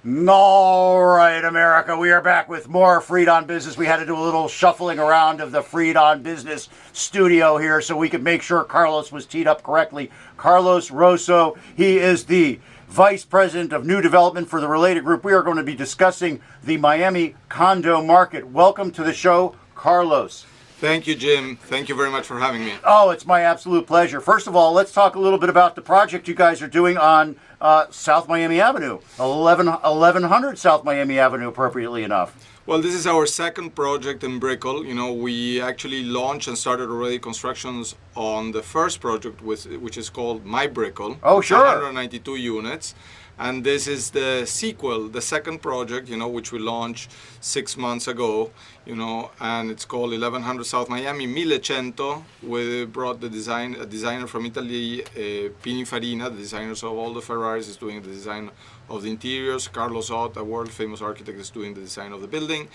All right, America, we are back with more Freed on Business. We had to do a little shuffling around of the Freed on Business studio here so we could make sure Carlos was teed up correctly. Carlos Rosso, he is the Vice President of New Development for the Related Group. We are going to be discussing the Miami Condo market. Welcome to the show, Carlos. Thank you, Jim. Thank you very much for having me. Oh, it's my absolute pleasure. First of all, let's talk a little bit about the project you guys are doing on South Miami Avenue, 1100 South Miami Avenue, appropriately enough. Well, this is our second project in Brickell. You know, we actually launched and started already constructions on the first project, which is called My Brickell. Oh, sure. 192 units. And this is the sequel, the second project, you know, which we launched 6 months ago, you know, and it's called 1100 South Miami, 1100. We brought a designer from Italy, Pininfarina, the designers of all the Ferraris, is doing the design of the interiors. Carlos Ott, a world-famous architect, is doing the design of the building.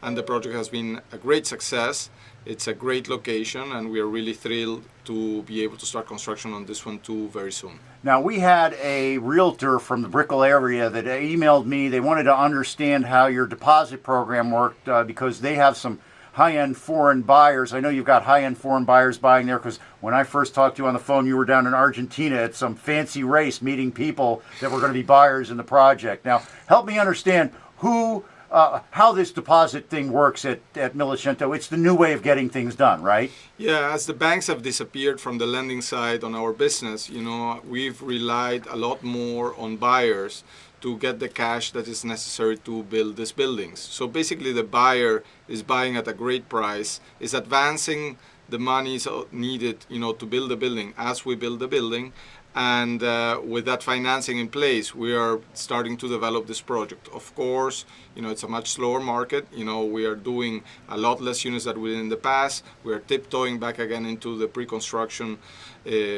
And the project has been a great success. It's a great location, and we are really thrilled to be able to start construction on this one too very soon. Now, we had a realtor from the Brickell area that emailed me. They wanted to understand how your deposit program worked because they have some high-end foreign buyers. I know you've got high-end foreign buyers buying there because when I first talked to you on the phone, you were down in Argentina at some fancy race meeting people that were going to be buyers in the project. Now, help me understand how this deposit thing works at 1100. It's the new way of getting things done, right? Yeah, as the banks have disappeared from the lending side on our business, you know, we've relied a lot more on buyers to get the cash that is necessary to build these buildings. So basically the buyer is buying at a great price, is advancing the monies needed, you know, to build the building as we build the building. And with that financing in place, we are starting to develop this project. Of course, you know, it's a much slower market. You know, we are doing a lot less units than we did in the past. We are tiptoeing back again into the pre-construction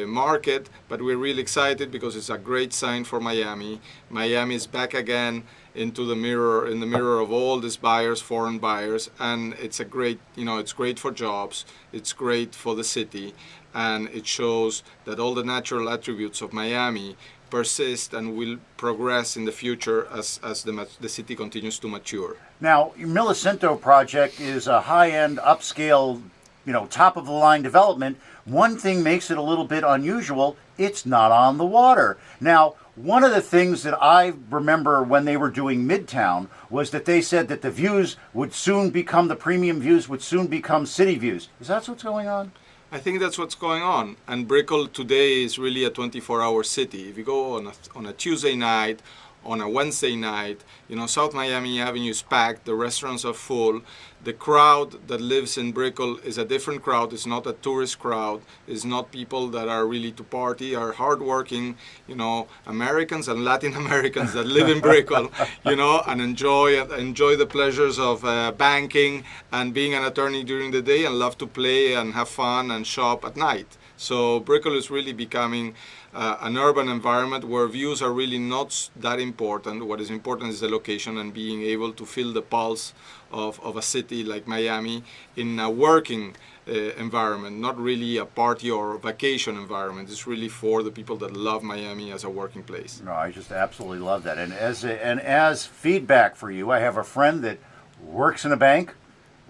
market, but we're really excited because it's a great sign for Miami. Miami is back again into the mirror of all these buyers, foreign buyers, and it's a great, you know, it's great for jobs, it's great for the city, and it shows that all the natural attributes of Miami persist and will progress in the future as the city continues to mature. Now, your 1100 project is a high-end, upscale, you know, top-of-the-line development. One thing makes it a little bit unusual. It's not on the water. Now, one of the things that I remember when they were doing Midtown was that they said that the views would soon become, the premium views would soon become city views. Is that what's going on? I think that's what's going on. And Brickell today is really a 24-hour city. If you go on a Tuesday night, on a Wednesday night, you know, South Miami Avenue is packed, the restaurants are full. The crowd that lives in Brickell is a different crowd. It's not a tourist crowd. It's not people that are really to party, are hardworking, you know, Americans and Latin Americans that live in Brickell, you know, and enjoy the pleasures of banking and being an attorney during the day and love to play and have fun and shop at night. So Brickell is really becoming an urban environment where views are really not that important. What is important is the location and being able to feel the pulse of a city like Miami in a working environment, not really a party or vacation environment. It's really for the people that love Miami as a working place. No, I just absolutely love that. And as feedback for you, I have a friend that works in a bank,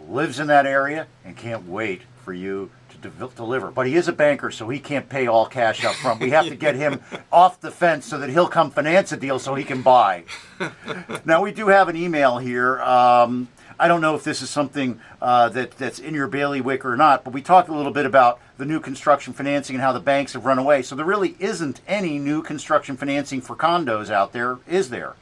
lives in that area, and can't wait for you to deliver. But he is a banker, so he can't pay all cash up front. We have to get him off the fence so that he'll come finance a deal so he can buy. Now, we do have an email here. I don't know if this is something that's in your bailiwick or not, but we talked a little bit about the new construction financing and how the banks have run away. So there really isn't any new construction financing for condos out there, is there?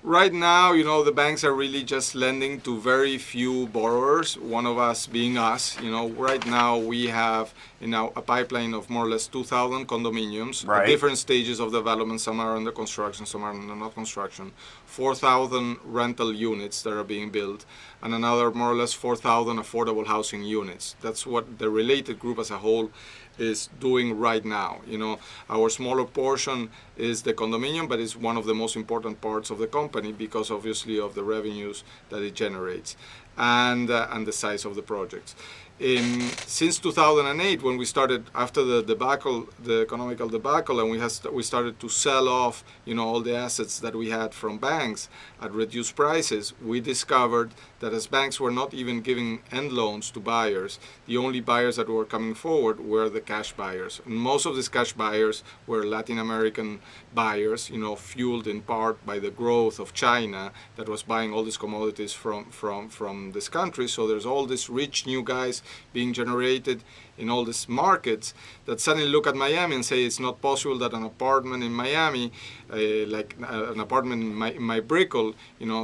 Right now, you know, the banks are really just lending to very few borrowers, one of us being us. You know, right now we have, you know, a pipeline of more or less 2,000 condominiums at different stages of development. Some are under construction, some are under not construction. 4,000 rental units that are being built, and another more or less 4,000 affordable housing units. That's what the Related Group as a whole is doing right now. You know, our smaller portion is the condominium, but it's one of the most important parts of the company because obviously of the revenues that it generates. and the size of the projects. Since 2008, when we started after the debacle, the economical debacle, and we started to sell off, all the assets that we had from banks at reduced prices, we discovered that as banks were not even giving end loans to buyers, the only buyers that were coming forward were the cash buyers. And most of these cash buyers were Latin American buyers, fueled in part by the growth of China that was buying all these commodities from this country. So there's all these rich new guys being generated in all these markets that suddenly look at Miami and say it's not possible that an apartment in Miami, like an apartment in my Brickell,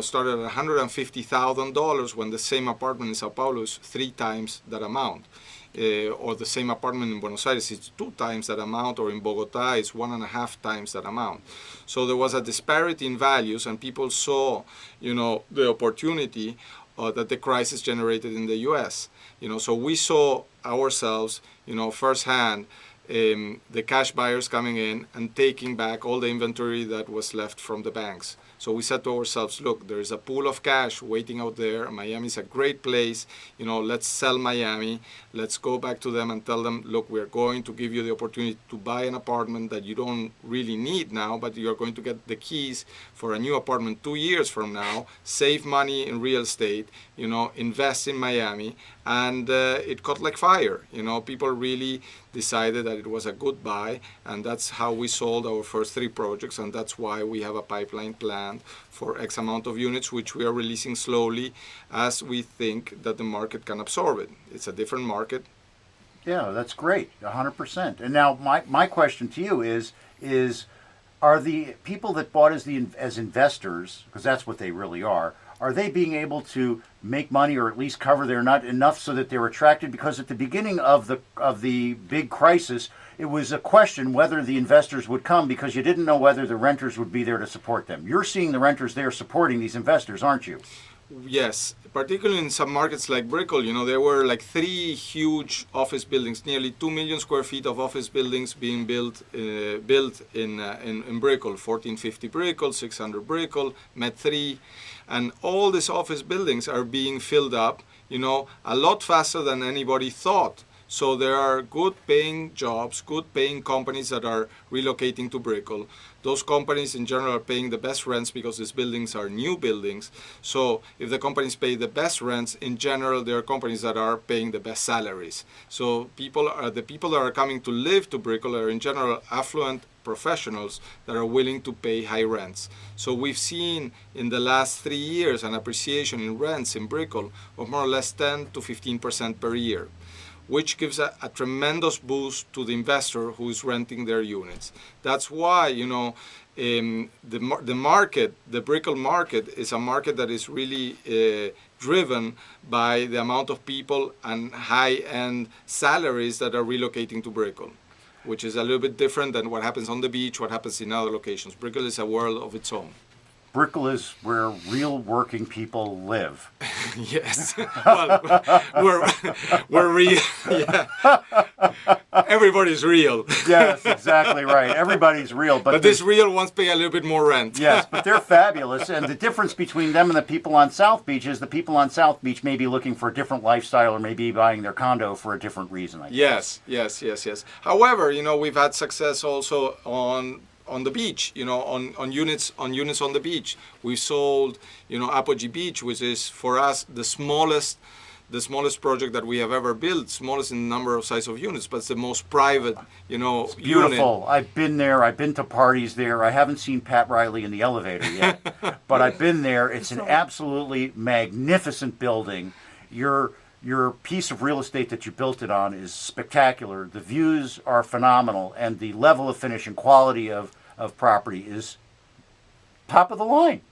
started at $150,000 when the same apartment in Sao Paulo is 3 times that amount. Or the same apartment in Buenos Aires is 2 times that amount, or in Bogota is 1.5 times that amount. So there was a disparity in values, and people saw, the opportunity that the crisis generated in the U.S. So we saw ourselves, firsthand, the cash buyers coming in and taking back all the inventory that was left from the banks. So we said to ourselves, look, there is a pool of cash waiting out there. Miami is a great place. Let's sell Miami. Let's go back to them and tell them, look, we're going to give you the opportunity to buy an apartment that you don't really need now, but you're going to get the keys for a new apartment 2 years from now, save money in real estate, invest in Miami. And it caught like fire. People really decided that it was a good buy, and that's how we sold our first 3 projects, and that's why we have a pipeline planned for X amount of units, which we are releasing slowly as we think that the market can absorb it. It's a different market. Yeah, that's great, 100%. And now my question to you is are the people that bought as investors, because that's what they really are they being able to make money or at least cover their nut enough so that they're attracted? Because at the beginning of the big crisis, it was a question whether the investors would come because you didn't know whether the renters would be there to support them. You're seeing the renters there supporting these investors, aren't you? Yes, particularly in some markets like Brickell, there were like 3 huge office buildings, nearly 2 million square feet of office buildings being built in Brickell, 1450 Brickell, 600 Brickell, Met 3, and all these office buildings are being filled up, a lot faster than anybody thought. So there are good paying jobs, good paying companies that are relocating to Brickell. Those companies in general are paying the best rents because these buildings are new buildings. So if the companies pay the best rents, in general, there are companies that are paying the best salaries. So the people that are coming to live to Brickell are in general affluent professionals that are willing to pay high rents. So we've seen in the last 3 years an appreciation in rents in Brickell of more or less 10 to 15% per year, which gives a tremendous boost to the investor who is renting their units. That's why, the market, the Brickell market, is a market that is really driven by the amount of people and high-end salaries that are relocating to Brickell, which is a little bit different than what happens on the beach, what happens in other locations. Brickell is a world of its own. Brickell is where real working people live. Yes. Well, we're real. Yeah. Everybody's real. Yes, exactly right. Everybody's real. But these real ones pay a little bit more rent. Yes, but they're fabulous. And the difference between them and the people on South Beach is the people on South Beach may be looking for a different lifestyle or maybe buying their condo for a different reason, I guess. Yes. However, we've had success also on the beach, on units on the beach. We sold, Apogee Beach, which is for us the smallest project that we have ever built, smallest in the number of size of units, but it's the most private, It's beautiful. Unit. I've been there. I've been to parties there. I haven't seen Pat Riley in the elevator yet, but I've been there. It's an absolutely magnificent building. Your piece of real estate that you built it on is spectacular. The views are phenomenal, and the level of finish and quality of property is top of the line.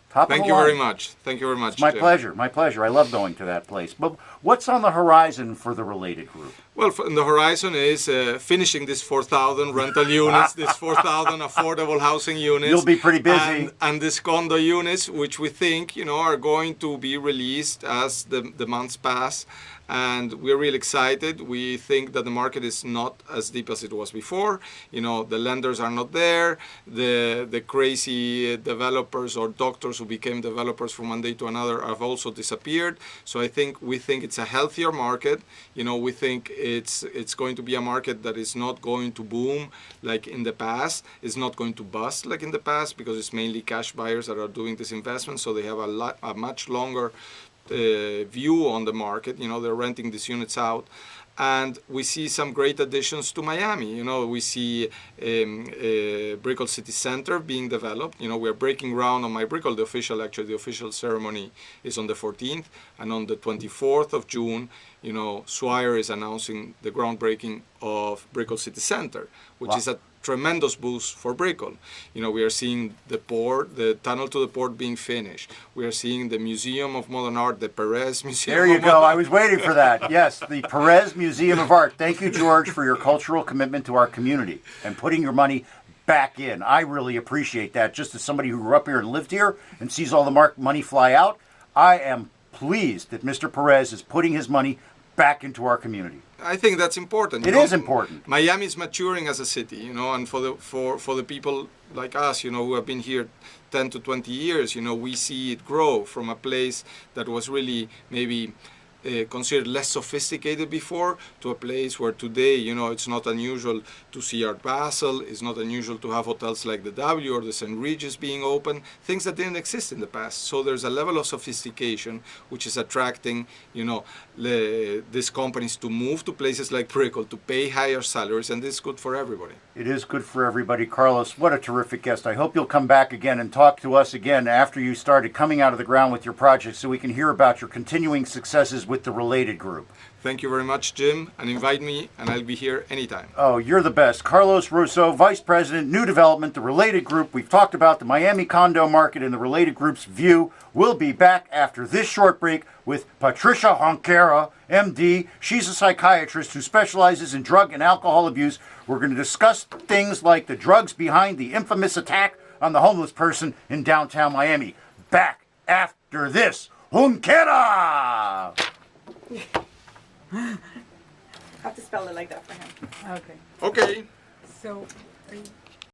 Thank you very much. Thank you very much. My pleasure. My pleasure. I love going to that place. But what's on the horizon for the Related Group? Well, the horizon is finishing this 4,000 rental units, this 4,000 affordable housing units. You'll be pretty busy. And these condo units, which we think, are going to be released as the months pass. and we're really excited. We think that the market is not as deep as it was before. You know, the lenders are not there. The crazy developers or doctors who became developers from one day to another have also disappeared. So we think it's a healthier market. You know, we think it's going to be a market that is not going to boom like in the past. It's not going to bust like in the past because it's mainly cash buyers that are doing this investment. So they have a much longer view on the market. You know, they're renting these units out, and we see some great additions to Miami. You know, we see Brickell City Center being developed. You know, we're breaking ground on my Brickell. The official ceremony is on the 14th, and on the 24th of June, you know, Swire is announcing the groundbreaking of Brickell City Center, which is a tremendous boost for Brickell. You know, we are seeing the port, the tunnel to the port being finished. We are seeing the Museum of Modern Art, the Perez Museum. There you go. I was waiting for that. Yes, the Perez Museum of Art. Thank you, George, for your cultural commitment to our community and putting your money back in. I really appreciate that. Just as somebody who grew up here and lived here and sees all the money fly out, I am pleased that Mr. Perez is putting his money back into our community. I think that's important. It is important. Miami is maturing as a city, you know, and for the people like us, you know, who have been here 10 to 20 years, you know, we see it grow from a place that was really maybe considered less sophisticated before to a place where today, you know, it's not unusual to see Art Basel, it's not unusual to have hotels like the W or the St. Regis being open, things that didn't exist in the past. So there's a level of sophistication which is attracting, you know, these companies to move to places like Brickell, to pay higher salaries, and this is good for everybody. It is good for everybody. Carlos, what a terrific guest. I hope you'll come back again and talk to us again after you started coming out of the ground with your project so we can hear about your continuing successes with the Related Group. Thank you very much, Jim, and invite me, and I'll be here anytime. Oh, you're the best. Carlos Rosso, Vice President, New Development, the Related Group. We've talked about the Miami condo market and the Related Group's view. We'll be back after this short break with Patricia Honquera, MD. She's a psychiatrist who specializes in drug and alcohol abuse. We're going to discuss things like the drugs behind the infamous attack on the homeless person in downtown Miami. Back after this. Honquera! I have to spell it like that for him. Okay. Okay. So, are you